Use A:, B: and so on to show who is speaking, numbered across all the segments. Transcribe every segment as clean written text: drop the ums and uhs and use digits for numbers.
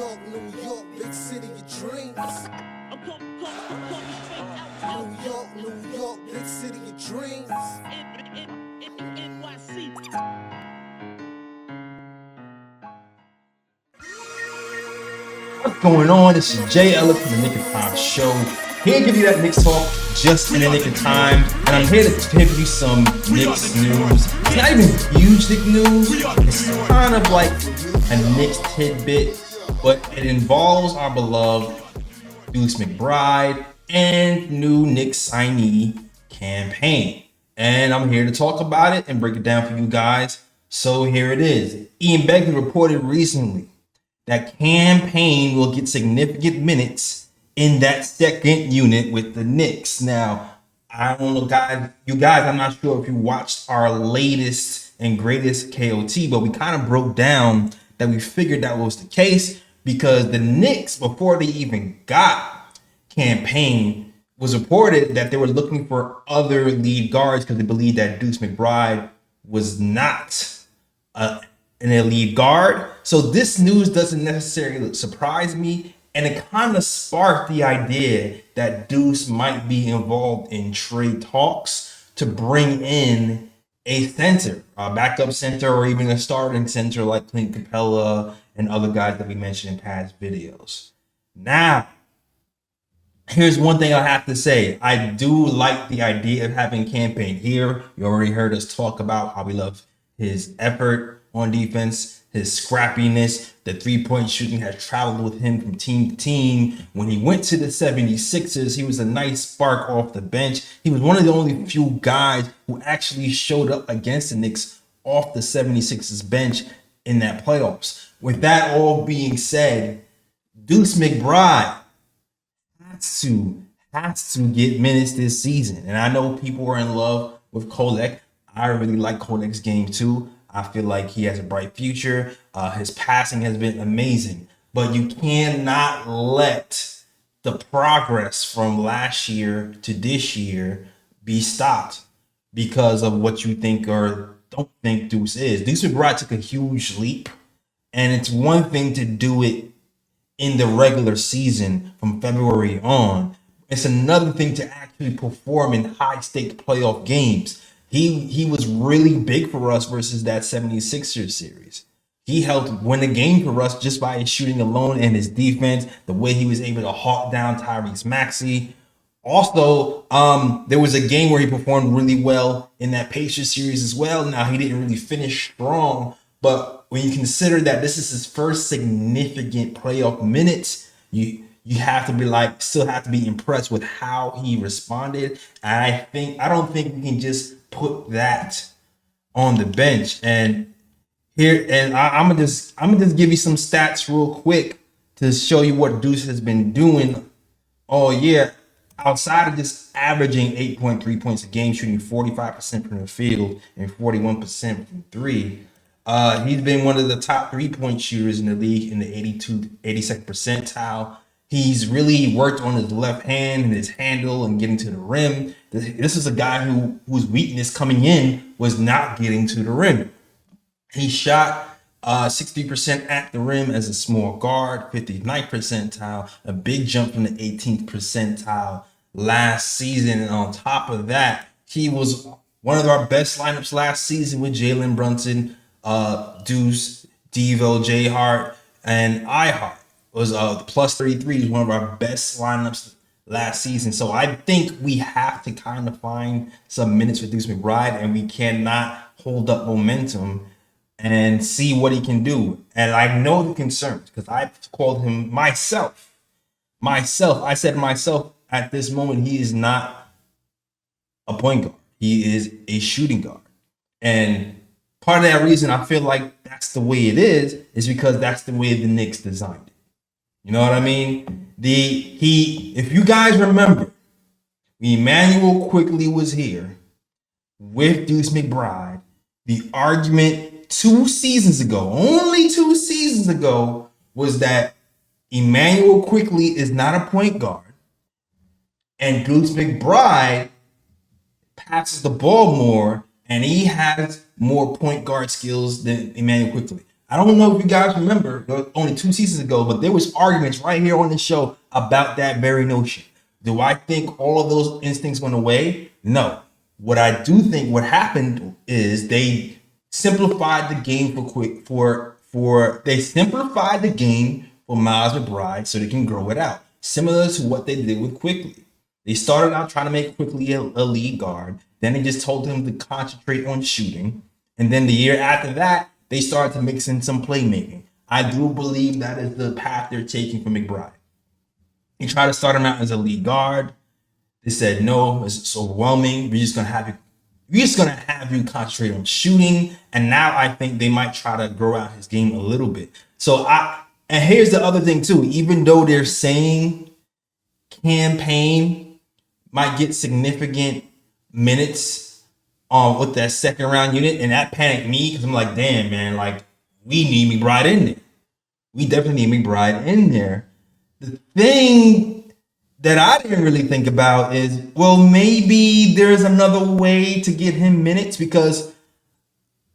A: York, big city of dreams. New York, big city of dreams.
B: What's going on? This is Jay Ellis from the Knick of Time Show. Here to give you that Knicks talk just in the nick of time. And I'm here to give you some Knicks news. It's not even huge Knicks news. It's kind of like a Knicks tidbit, but it involves our beloved Deuce McBride and new Knicks signee Payne. And I'm here to talk about it and break it down for you guys. So here it is. Ian Begley reported recently that Payne will get significant minutes in that second unit with the Knicks. Now, I don't know, guys, I'm not sure if you watched our latest and greatest KOT, but we kind of broke down that we figured that was the case because the Knicks, before they even got Payne, was reported that they were looking for other lead guards because they believed that Deuce McBride was not an elite guard. So this news doesn't necessarily surprise me, and it kind of sparked the idea that Deuce might be involved in trade talks to bring in a center, a backup center, or even a starting center like Clint Capella and other guys that we mentioned in past videos. Now, here's one thing I have to say. I do like the idea of having Payne here. You already heard us talk about how we love his effort on defense, his scrappiness. The three-point shooting has traveled with him from team to team. When he went to the 76ers, he was a nice spark off the bench. He was one of the only few guys who actually showed up against the Knicks off the 76ers bench in that playoffs. With that all being said, Deuce McBride has to get minutes this season. And I know people are in love with Kolek. I really like Kolek's game too. I feel like he has a bright future. His passing has been amazing, but you cannot let the progress from last year to this year be stopped because of what you think or don't think Deuce is. Deuce McBride took a huge leap, and it's one thing to do it in the regular season from February on. It's another thing to actually perform in high-stake playoff games. He was really big for us versus that 76ers series. He helped win the game for us just by his shooting alone and his defense, the way he was able to hawk down Tyrese Maxey. Also, there was a game where he performed really well in that Pacers series as well. Now, he didn't really finish strong, but when you consider that this is his first significant playoff minutes, you have to be still have to be impressed with how he responded. And I don't think we can just put that on the bench. And I'm gonna just give you some stats real quick to show you what Deuce has been doing all year. Outside of just averaging 8.3 points a game, shooting 45% from the field and 41% from three, he's been one of the top 3-point shooters in the league in the 82nd percentile. He's really worked on his left hand and his handle and getting to the rim. This is a guy whose weakness coming in was not getting to the rim. He shot 60% at the rim as a small guard, 59th percentile, a big jump from the 18th percentile last season. And on top of that, he was one of our best lineups last season with Jalen Brunson, Deuce, Devo, J Hart, and I Hart. Was plus 33 is one of our best lineups last season. So I think we have to kind of find some minutes with Deuce McBride, and we cannot hold up momentum and see what he can do. And I know the concerns because I called him myself. I said myself at this moment, he is not a point guard. He is a shooting guard. And part of that reason I feel like that's the way it is because that's the way the Knicks designed it. You know what I mean? If you guys remember, Emmanuel Quickley was here with Deuce McBride. The argument 2 seasons ago, only 2 seasons ago, was that Emmanuel Quickley is not a point guard, and Deuce McBride passes the ball more, and he has more point guard skills than Emmanuel Quickley. I don't know if you guys remember, only 2 seasons ago, but there was arguments right here on the show about that very notion. Do I think all of those instincts went away? No. What I do think what happened is they simplified the game they simplified the game for Miles McBride so they can grow it out. Similar to what they did with Quickly. They started out trying to make Quickly a lead guard. Then they just told him to concentrate on shooting. And then the year after that, they started to mix in some playmaking. I do believe that is the path they're taking for McBride. They tried to start him out as a lead guard. They said, no, it's overwhelming. We're just gonna have you concentrate on shooting. And now I think they might try to grow out his game a little bit. And here's the other thing too. Even though they're saying Payne might get significant minutes with that second round unit, and that panicked me because I'm like, damn, man, like we need McBride in there. We definitely need McBride in there. The thing that I didn't really think about is, well, maybe there's another way to get him minutes, because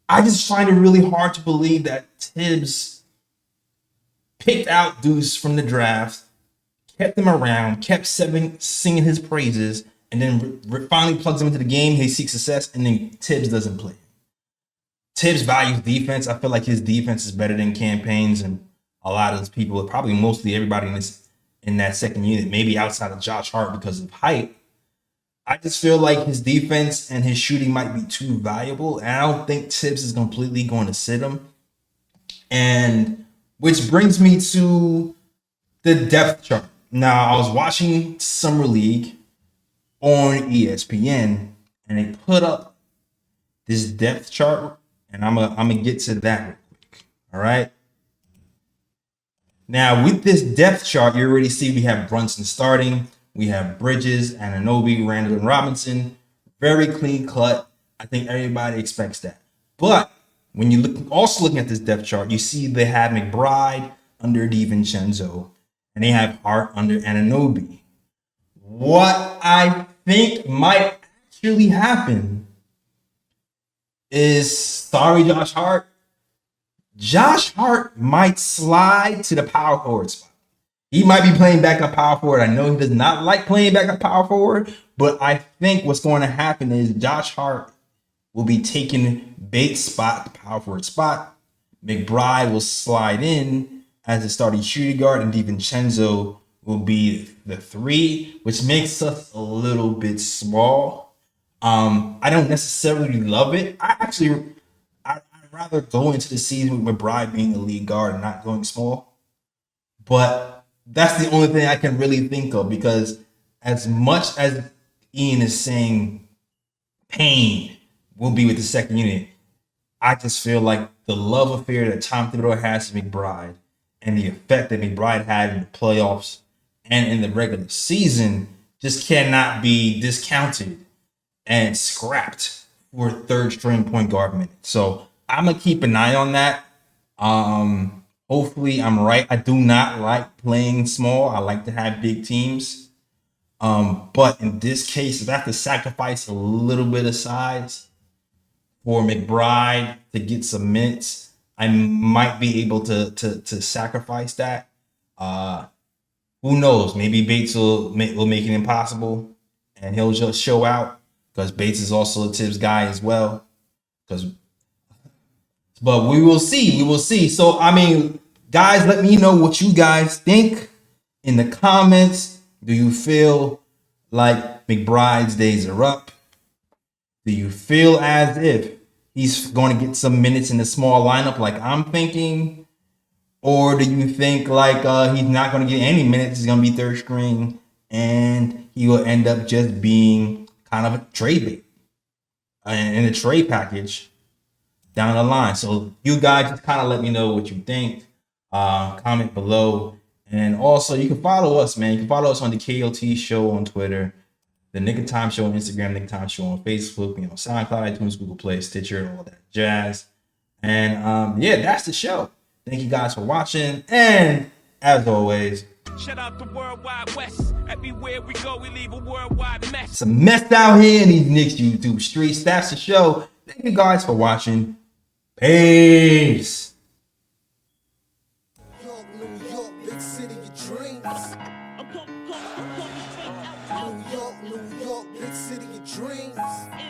B: I just find it really hard to believe that Tibbs picked out Deuce from the draft, kept him around, kept singing his praises, and then finally plugs him into the game. He seeks success, and then Tibbs doesn't play. Tibbs values defense. I feel like his defense is better than Payne's, and a lot of those people, probably mostly everybody in that second unit, maybe outside of Josh Hart because of height. I just feel like his defense and his shooting might be too valuable, and I don't think Tibbs is completely going to sit him. And which brings me to the depth chart. Now, I was watching Summer League on ESPN, and they put up this depth chart, and I'm gonna get to that real quick. All right. Now, with this depth chart, you already see we have Brunson starting. We have Bridges, Anunoby, Randall, and Robinson. Very clean cut. I think everybody expects that. But when you looking at this depth chart, you see they have McBride under DiVincenzo, and they have Hart under Anunoby. What I think might actually happen is, sorry, Josh Hart might slide to the power forward spot. He might be playing backup power forward. I know he does not like playing backup power forward, but I think what's going to happen is Josh Hart will be taking Bates' spot, the power forward spot. McBride will slide in as a starting shooting guard, and DiVincenzo will be the 3, which makes us a little bit small. I don't necessarily love it. I'd rather go into the season with McBride being the lead guard and not going small. But that's the only thing I can really think of, because as much as Ian is saying Payne will be with the second unit, I just feel like the love affair that Tom Thibodeau has for McBride and the effect that McBride had in the playoffs and in the regular season just cannot be discounted and scrapped for third string point guard minutes. So I'm gonna keep an eye on that. Hopefully I'm right. I do not like playing small. I like to have big teams. But in this case, if I have to sacrifice a little bit of size for McBride to get some minutes, I might be able to sacrifice that. Who knows? Maybe Bates will make it impossible, and he'll just show out, because Bates is also a Tibbs guy as well. But we will see. We will see. So, I mean, guys, let me know what you guys think in the comments. Do you feel like McBride's days are up? Do you feel as if he's going to get some minutes in the small lineup like I'm thinking? Or do you think like he's not going to get any minutes? He's going to be third string, and he will end up just being kind of a trade bait in a trade package down the line. So you guys just kind of let me know what you think. Comment below. And also, you can follow us, man. You can follow us on the KOT Show on Twitter, the Knick of Time Show on Instagram, Knick of Time Show on Facebook, you know, SoundCloud, iTunes, Google Play, Stitcher, all that jazz. And yeah, that's the show. Thank you guys for watching. And as always,
C: shout out the Worldwide West. Everywhere we go, we leave a worldwide mess.
B: It's a mess out here in these Knicks YouTube streets. That's the show. Thank you guys for watching. Peace.
A: New York, big city of dreams.